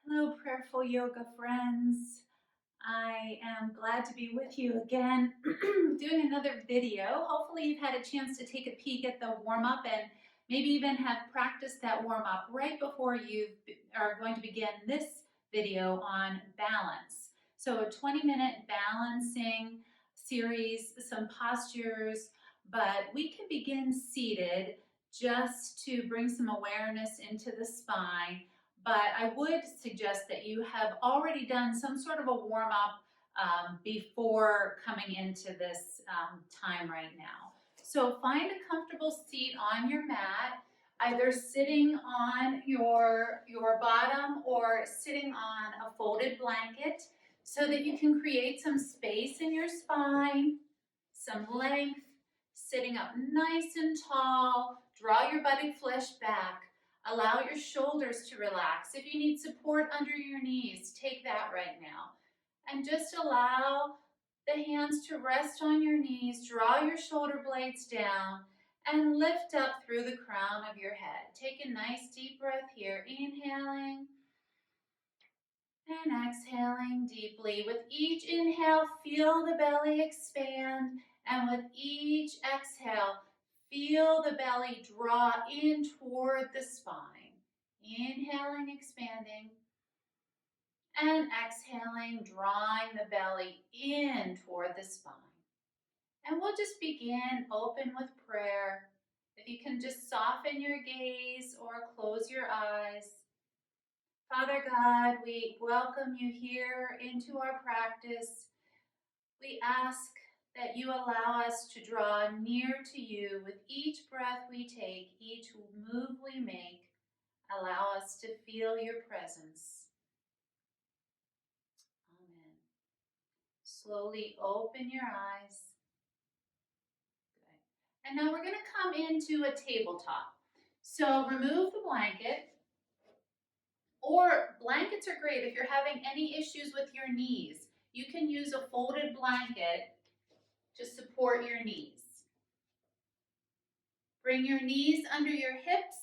Hello, Prayerful Yoga friends. I am glad to be with you again, doing another video. Hopefully you've had a chance to take a peek at the warm-up and maybe even have practiced that warm-up right before you are going to begin this video on balance. So a 20-minute balancing series, some postures, but we can begin seated just to bring some awareness into the spine. But I would suggest that you have already done some sort of a warm-up before coming into this time right now. So find a comfortable seat on your mat, either sitting on your bottom or sitting on a folded blanket so that you can create some space in your spine, some length, sitting up nice and tall. Draw your belly flesh back. Allow your shoulders to relax. If you need support under your knees, take that right now. And just allow the hands to rest on your knees. Draw your shoulder blades down and lift up through the crown of your head. Take a nice deep breath here. Inhaling and exhaling deeply. With each inhale, feel the belly expand. And with each exhale, feel the belly draw in toward the spine. Inhaling, expanding, and exhaling, drawing the belly in toward the spine. And we'll just begin open with prayer. If you can just soften your gaze or close your eyes. Father God, we welcome you here into our practice. We ask that you allow us to draw near to you with each breath we take, each move we make. Allow us to feel your presence. Amen. Slowly open your eyes. Good. And now we're going to come into a tabletop. So remove the blanket, or blankets are great if you're having any issues with your knees. You can use a folded blanket to support your knees. Bring your knees under your hips.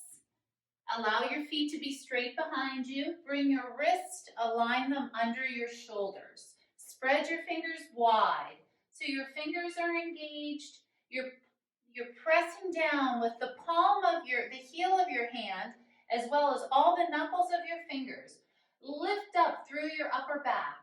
Allow your feet to be straight behind you. Bring your wrists, align them under your shoulders. Spread your fingers wide so your fingers are engaged. You're pressing down with the palm of the heel of your hand, as well as all the knuckles of your fingers. Lift up through your upper back.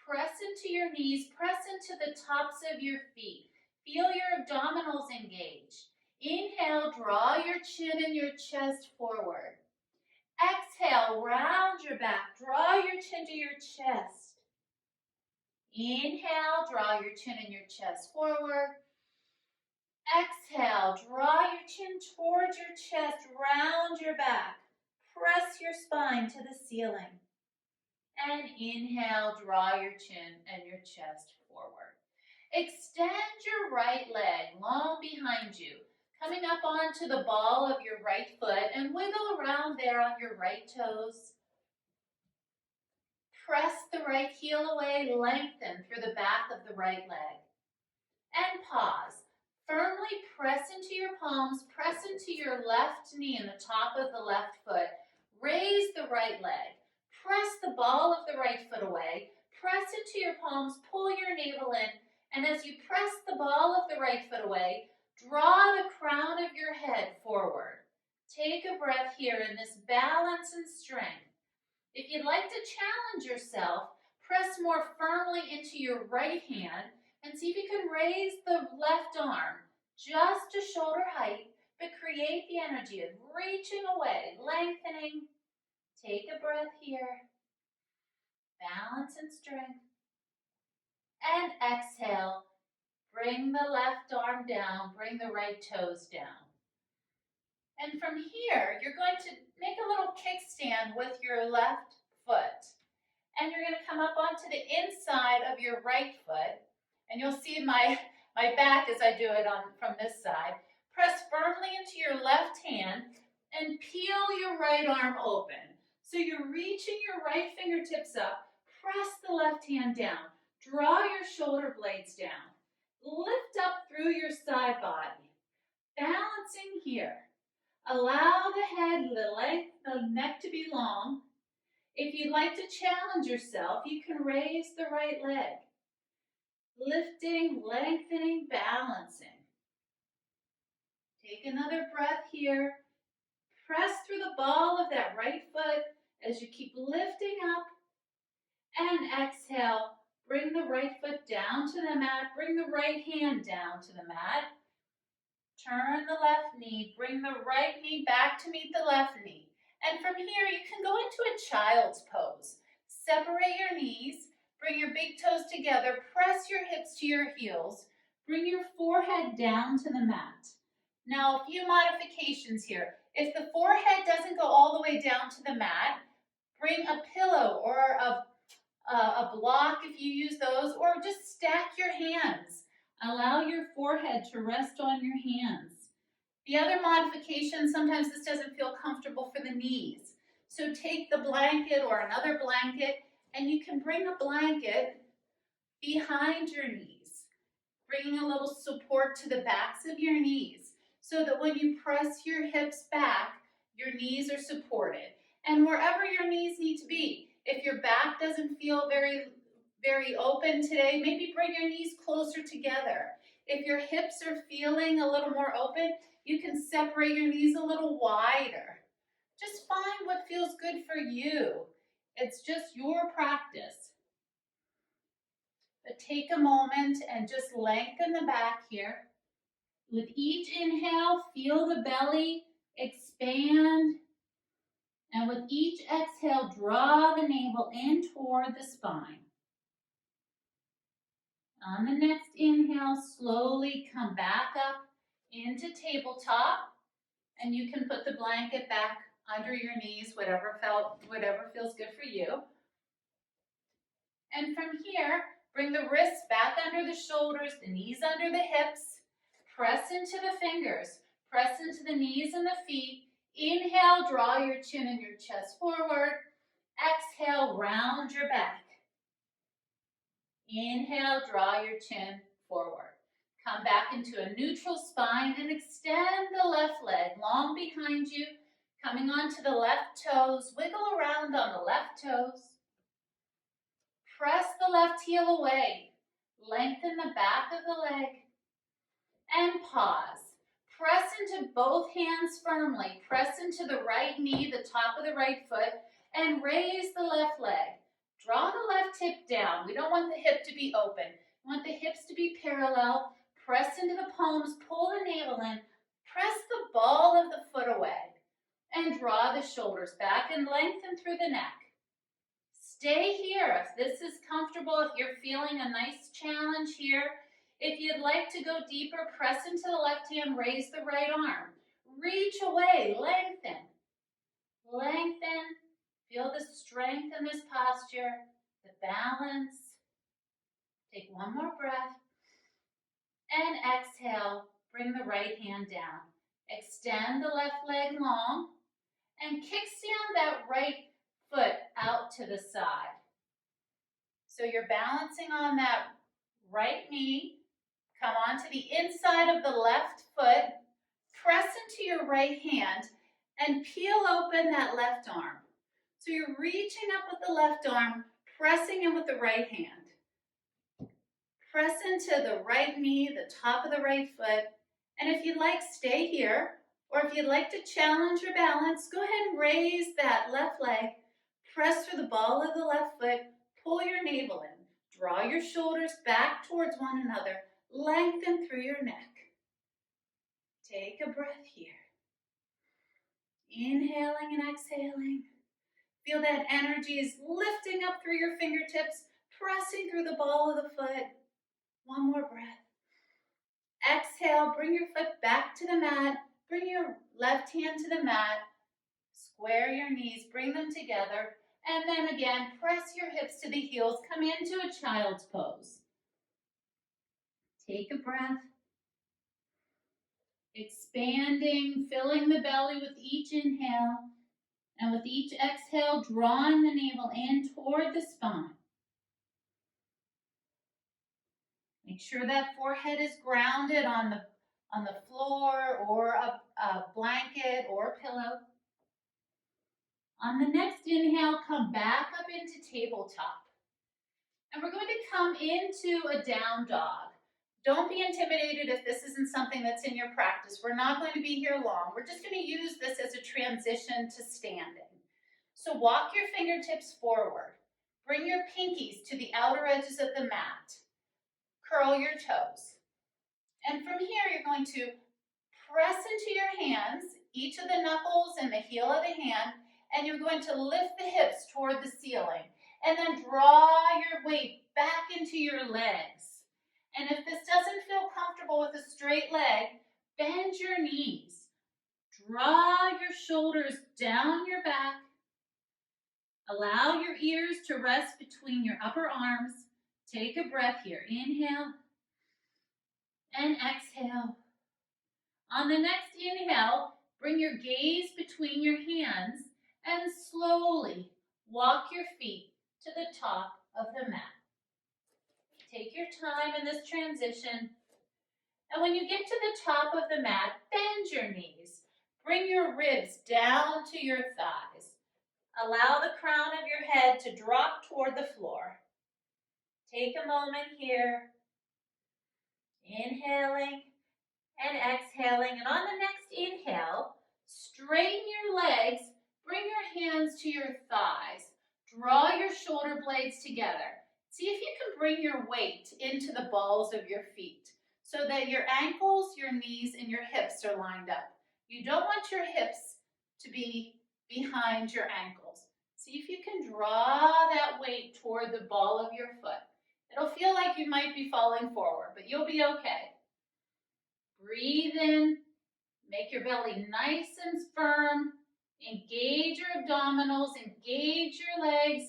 Press into your knees, press into the tops of your feet. Feel your abdominals engage. Inhale, draw your chin and your chest forward. Exhale, round your back, draw your chin to your chest. Inhale, draw your chin and your chest forward. Exhale, draw your chin towards your chest, round your back. Press your spine to the ceiling. And inhale, draw your chin and your chest forward. Extend your right leg long behind you, coming up onto the ball of your right foot and wiggle around there on your right toes. Press the right heel away, lengthen through the back of the right leg. And pause. Firmly press into your palms, press into your left knee and the top of the left foot. Raise the right leg. Press the ball of the right foot away. Press into your palms, pull your navel in, and as you press the ball of the right foot away, draw the crown of your head forward. Take a breath here in this balance and strength. If you'd like to challenge yourself, press more firmly into your right hand and see if you can raise the left arm just to shoulder height, but create the energy of reaching away, lengthening. Take a breath here. Balance and strength. And exhale. Bring the left arm down, bring the right toes down. And from here, you're going to make a little kickstand with your left foot. And you're going to come up onto the inside of your right foot. And you'll see my back as I do it from this side. Press firmly into your left hand and peel your right arm open. So you're reaching your right fingertips up. Press the left hand down. Draw your shoulder blades down. Lift up through your side body. Balancing here. Allow the head, the neck to be long. If you'd like to challenge yourself, you can raise the right leg. Lifting, lengthening, balancing. Take another breath here. Press through the ball of that right foot as you keep lifting up. And exhale. Bring the right foot down to the mat. Bring the right hand down to the mat. Turn the left knee. Bring the right knee back to meet the left knee. And from here, you can go into a child's pose. Separate your knees. Bring your big toes together. Press your hips to your heels. Bring your forehead down to the mat. Now, a few modifications here. If the forehead doesn't go all the way down to the mat, bring a pillow or a block if you use those, or just stack your hands. Allow your forehead to rest on your hands. The other modification, sometimes this doesn't feel comfortable for the knees. So take the blanket or another blanket, and you can bring a blanket behind your knees, bringing a little support to the backs of your knees so that when you press your hips back, your knees are supported. And wherever your knees need to be, if your back doesn't feel very open today, maybe bring your knees closer together. If your hips are feeling a little more open, you can separate your knees a little wider. Just find what feels good for you. It's just your practice. But take a moment and just lengthen the back here. With each inhale, feel the belly expand. And with each exhale, draw the navel in toward the spine. On the next inhale, slowly come back up into tabletop. And you can put the blanket back under your knees, whatever feels good for you. And from here, bring the wrists back under the shoulders, the knees under the hips. Press into the fingers. Press into the knees and the feet. Inhale, draw your chin and your chest forward. Exhale, round your back. Inhale, draw your chin forward. Come back into a neutral spine and extend the left leg long behind you, coming onto the left toes. Wiggle around on the left toes. Press the left heel away. Lengthen the back of the leg. And pause. Press into both hands firmly. Press into the right knee, the top of the right foot, and raise the left leg. Draw the left hip down. We don't want the hip to be open. We want the hips to be parallel. Press into the palms, pull the navel in. Press the ball of the foot away. And draw the shoulders back and lengthen through the neck. Stay here if this is comfortable, if you're feeling a nice challenge here. If you'd like to go deeper, press into the left hand, raise the right arm. Reach away, lengthen. Lengthen. Feel the strength in this posture, the balance. Take one more breath. And exhale, bring the right hand down. Extend the left leg long and kickstand that right foot out to the side. So you're balancing on that right knee. Come onto the inside of the left foot, press into your right hand, and peel open that left arm. So you're reaching up with the left arm, pressing in with the right hand. Press into the right knee, the top of the right foot, and if you'd like, stay here, or if you'd like to challenge your balance, go ahead and raise that left leg, press through the ball of the left foot, pull your navel in, draw your shoulders back towards one another, lengthen through your neck. Take a breath here. Inhaling and exhaling. Feel that energy is lifting up through your fingertips, pressing through the ball of the foot. One more breath. Exhale, bring your foot back to the mat. Bring your left hand to the mat. Square your knees, bring them together. And then again, press your hips to the heels. Come into a child's pose. Take a breath. Expanding, filling the belly with each inhale. And with each exhale, drawing the navel in toward the spine. Make sure that forehead is grounded on the floor or a blanket or a pillow. On the next inhale, come back up into tabletop. And we're going to come into a down dog. Don't be intimidated if this isn't something that's in your practice. We're not going to be here long. We're just going to use this as a transition to standing. So walk your fingertips forward. Bring your pinkies to the outer edges of the mat. Curl your toes. And from here, you're going to press into your hands, each of the knuckles and the heel of the hand, and you're going to lift the hips toward the ceiling. And then draw your weight back into your legs. And if this doesn't feel comfortable with a straight leg, bend your knees. Draw your shoulders down your back. Allow your ears to rest between your upper arms. Take a breath here. Inhale and exhale. On the next inhale, bring your gaze between your hands and slowly walk your feet to the top of the mat. Take your time in this transition. And when you get to the top of the mat, bend your knees. Bring your ribs down to your thighs. Allow the crown of your head to drop toward the floor. Take a moment here. Inhaling and exhaling. And on the next inhale, straighten your legs. Bring your hands to your thighs. Draw your shoulder blades together. See if you can bring your weight into the balls of your feet so that your ankles, your knees, and your hips are lined up. You don't want your hips to be behind your ankles. See if you can draw that weight toward the ball of your foot. It'll feel like you might be falling forward, but you'll be okay. Breathe in, make your belly nice and firm. Engage your abdominals, engage your legs.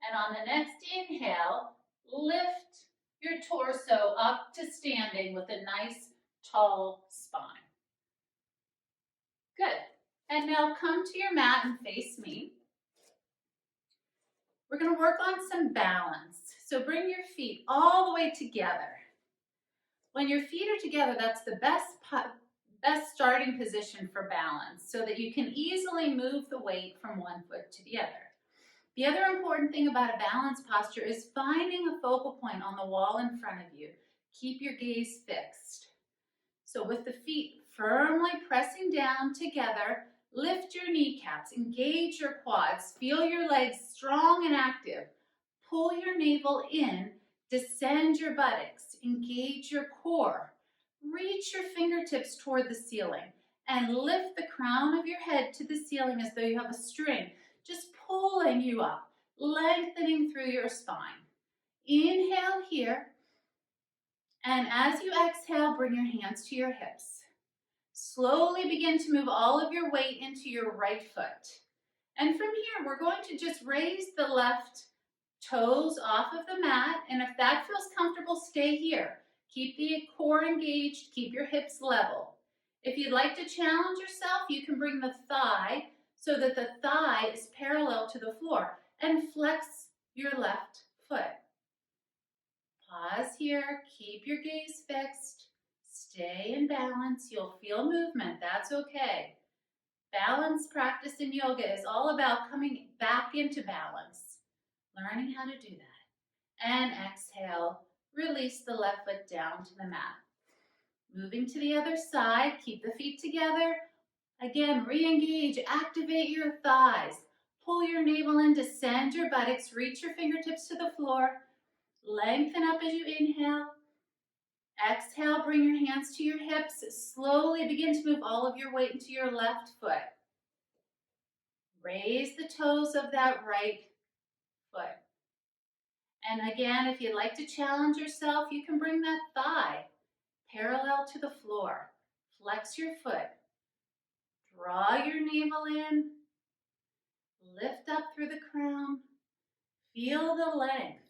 And on the next inhale, lift your torso up to standing with a nice tall spine. Good. And now come to your mat and face me. We're going to work on some balance. So bring your feet all the way together. When your feet are together, that's the best starting position for balance so that you can easily move the weight from one foot to the other. The other important thing about a balanced posture is finding a focal point on the wall in front of you. Keep your gaze fixed. So with the feet firmly pressing down together, lift your kneecaps, engage your quads, feel your legs strong and active. Pull your navel in, descend your buttocks, engage your core. Reach your fingertips toward the ceiling and lift the crown of your head to the ceiling as though you have a string, just pulling you up, lengthening through your spine. Inhale here, and as you exhale, bring your hands to your hips. Slowly begin to move all of your weight into your right foot. And from here, we're going to just raise the left toes off of the mat, and if that feels comfortable, stay here. Keep the core engaged, keep your hips level. If you'd like to challenge yourself, you can bring the thigh so that the thigh is parallel to the floor and flex your left foot. Pause here, keep your gaze fixed, stay in balance. You'll feel movement, that's okay. Balance practice in yoga is all about coming back into balance, learning how to do that. And exhale, release the left foot down to the mat. Moving to the other side, keep the feet together. Again, re-engage, activate your thighs. Pull your navel in, descend your buttocks, reach your fingertips to the floor. Lengthen up as you inhale. Exhale, bring your hands to your hips. Slowly begin to move all of your weight into your left foot. Raise the toes of that right foot. And again, if you'd like to challenge yourself, you can bring that thigh parallel to the floor. Flex your foot. Draw your navel in. Lift up through the crown. Feel the length.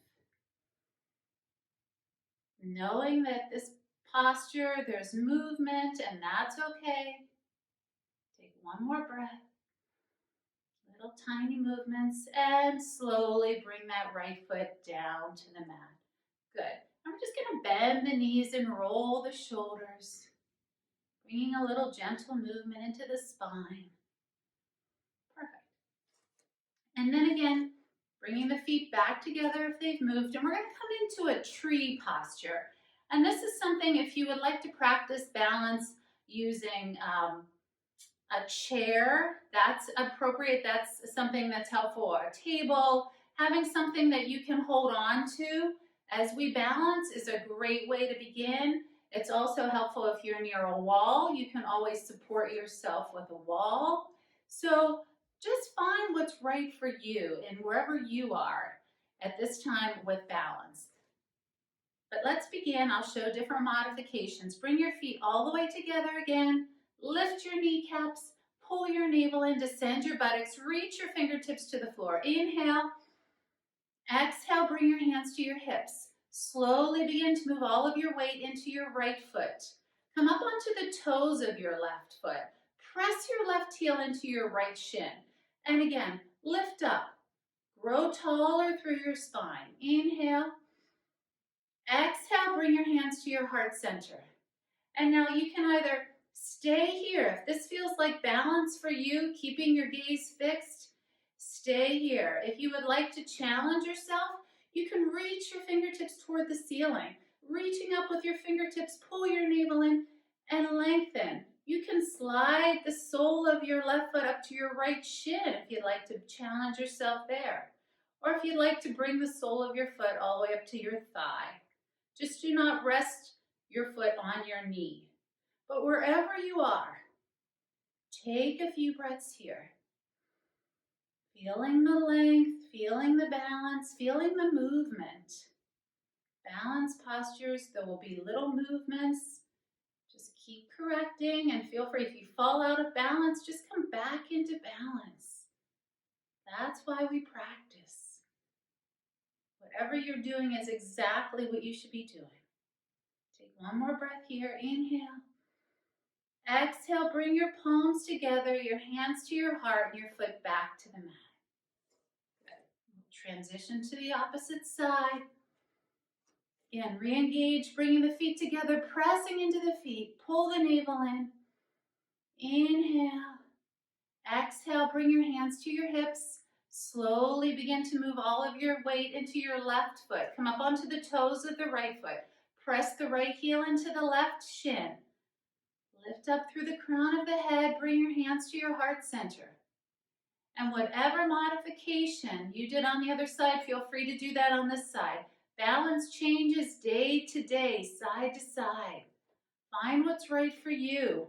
Knowing that this posture, there's movement, and that's okay. Take one more breath. Little tiny movements, and slowly bring that right foot down to the mat. Good. I'm just going to bend the knees and roll the shoulders, bringing a little gentle movement into the spine. Perfect. And then again, bringing the feet back together if they've moved. And we're going to come into a tree posture. And this is something, if you would like to practice balance using a chair, that's appropriate. That's something that's helpful. A table, having something that you can hold on to as we balance is a great way to begin. It's also helpful if you're near a wall. You can always support yourself with a wall. So just find what's right for you and wherever you are at this time with balance. But let's begin. I'll show different modifications. Bring your feet all the way together again. Lift your kneecaps. Pull your navel in. Descend your buttocks. Reach your fingertips to the floor. Inhale. Exhale. Bring your hands to your hips. Slowly begin to move all of your weight into your right foot. Come up onto the toes of your left foot. Press your left heel into your right shin. And again, lift up. Grow taller through your spine. Inhale. Exhale, bring your hands to your heart center. And now you can either stay here. If this feels like balance for you, keeping your gaze fixed, stay here. If you would like to challenge yourself, you can reach your fingertips toward the ceiling. Reaching up with your fingertips, pull your navel in and lengthen. You can slide the sole of your left foot up to your right shin if you'd like to challenge yourself there. Or if you'd like to bring the sole of your foot all the way up to your thigh. Just do not rest your foot on your knee. But wherever you are, take a few breaths here. Feeling the length, feeling the balance, feeling the movement. Balance postures, there will be little movements. Just keep correcting and feel free. If you fall out of balance, just come back into balance. That's why we practice. Whatever you're doing is exactly what you should be doing. Take one more breath here. Inhale. Exhale, bring your palms together, your hands to your heart, and your foot back to the mat. Good. Transition to the opposite side. Again, re-engage, bringing the feet together, pressing into the feet. Pull the navel in. Inhale. Exhale, bring your hands to your hips. Slowly begin to move all of your weight into your left foot. Come up onto the toes of the right foot. Press the right heel into the left shin. Lift up through the crown of the head. Bring your hands to your heart center. And whatever modification you did on the other side, feel free to do that on this side. Balance changes day to day, side to side. Find what's right for you.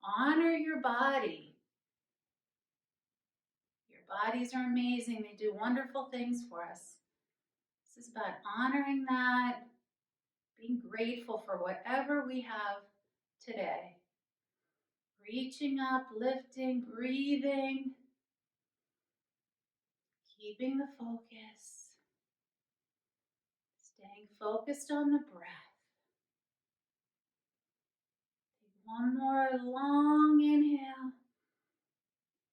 Honor your body. Bodies are amazing. They do wonderful things for us. This is about honoring that, being grateful for whatever we have today. Reaching up, lifting, breathing, keeping the focus, staying focused on the breath. Take one more long inhale.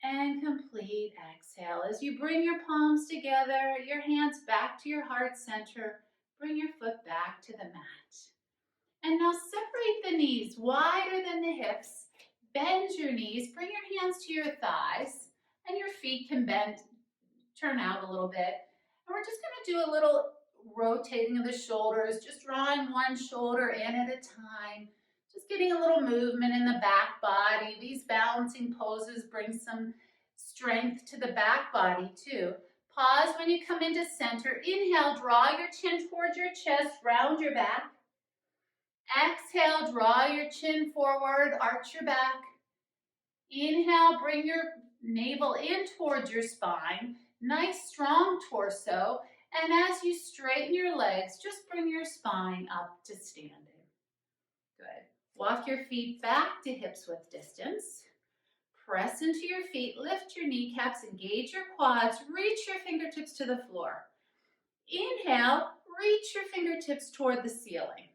And complete exhale. As you bring your palms together, your hands back to your heart center, bring your foot back to the mat. And now separate the knees wider than the hips. Bend your knees, bring your hands to your thighs, and your feet can bend, turn out a little bit. And we're just gonna do a little rotating of the shoulders, just drawing one shoulder in at a time. Just getting a little movement in the back body. These balancing poses bring some strength to the back body too. Pause when you come into center. Inhale, draw your chin towards your chest, round your back. Exhale, draw your chin forward, arch your back. Inhale, bring your navel in towards your spine. Nice strong torso. And as you straighten your legs, just bring your spine up to standing. Good. Walk your feet back to hips width distance. Press into your feet, lift your kneecaps, engage your quads, reach your fingertips to the floor. Inhale, reach your fingertips toward the ceiling.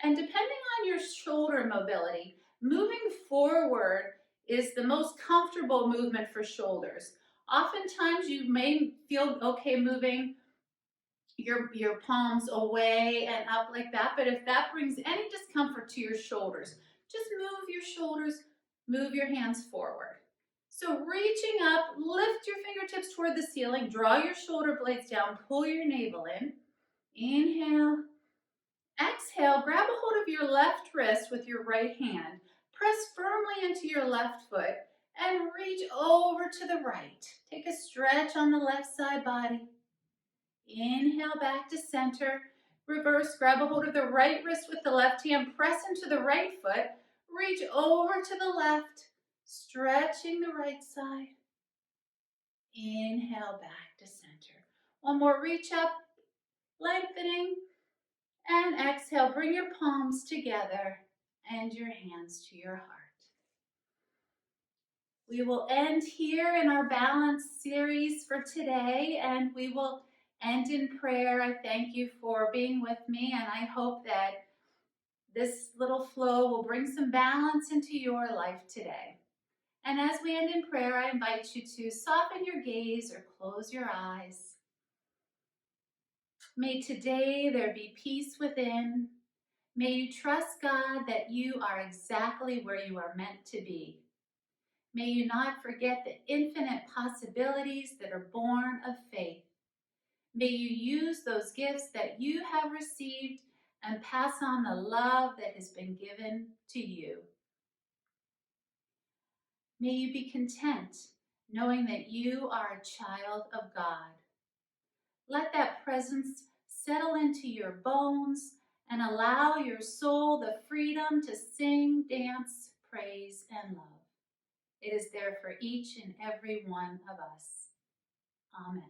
And depending on your shoulder mobility, moving forward is the most comfortable movement for shoulders. Oftentimes you may feel okay moving your palms away and up like that, but if that brings any discomfort to your shoulders, just move your shoulders, move your hands forward. So reaching up, lift your fingertips toward the ceiling, draw your shoulder blades down, pull your navel in. Inhale. Exhale, grab a hold of your left wrist with your right hand. Press firmly into your left foot and reach over to the right. Take a stretch on the left side body. Inhale back to center. Reverse, grab a hold of the right wrist with the left hand. Press into the right foot. Reach over to the left, stretching the right side. Inhale back to center. One more, reach up, lengthening. And exhale, bring your palms together and your hands to your heart. We will end here in our balance series for today, and we will end in prayer. I thank you for being with me, and I hope that this little flow will bring some balance into your life today. And as we end in prayer, I invite you to soften your gaze or close your eyes. May today there be peace within. May you trust God that you are exactly where you are meant to be. May you not forget the infinite possibilities that are born of faith. May you use those gifts that you have received and pass on the love that has been given to you. May you be content knowing that you are a child of God. Let that presence settle into your bones and allow your soul the freedom to sing, dance, praise, and love. It is there for each and every one of us. Amen.